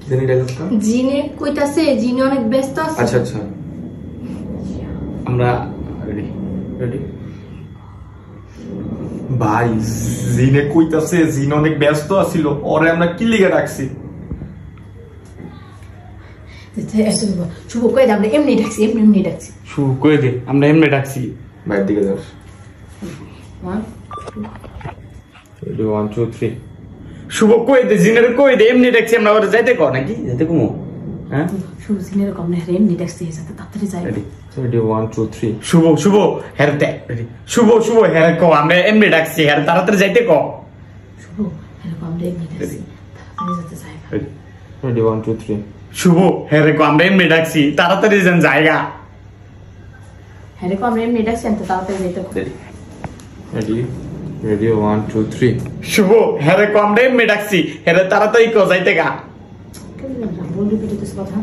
কি জানি ডায়লগটা? জিনে কইতাছে জিনে অনেক ব্যস্ত আছে। আচ্ছা আচ্ছা, আমরা রেডি রেডি। ভাই জিনে কইতাছে জিন অনেক ব্যস্ত আছিল, ওরে আমরা কি লিগে রাখছি? শুভ কই দে আমরা এমনি ডাকছি, এমনি ডাকছি। শুভ কই দে আমরা এমনি ডাকছি। বাইরের দিকে যাস। 1 রেডি 1 2 3। শুভ কই দে জিনের কই দে এমনি ডাকছি আমরা, ওরে যাইতে কও নাকি? যাইতে কমু? হ্যাঁ শুভ জিনের কম না এমনি ডাকছি, যাতে তাড়াতাড়ি যাই। Ready ready 1 2 3। শুভ শুভ হেরতে রেডি। শুভ শুভ হের কও আমরা এমনি ডাকছি, হের তাড়াতাড়ি যাইতে কও। শুভ এরকম আমরা এমনি ডাকছি, তাড়াতাড়ি যেতে চাই। Ready ready 1 2 3। শুভ হের কও আমরা এমনি ডাকছি, তাড়াতাড়ি যান জায়গা। এরকম আমরা এমনি ডাকছি, আমি তাড়াতাড়ি যেতে। Ready ready ready 1 2 3। শুভ হের কও আমরা এমনি ডাকছি, হের তাড়াতাড়ি কও যাইতে গা। বলবি পিটিতে কথা।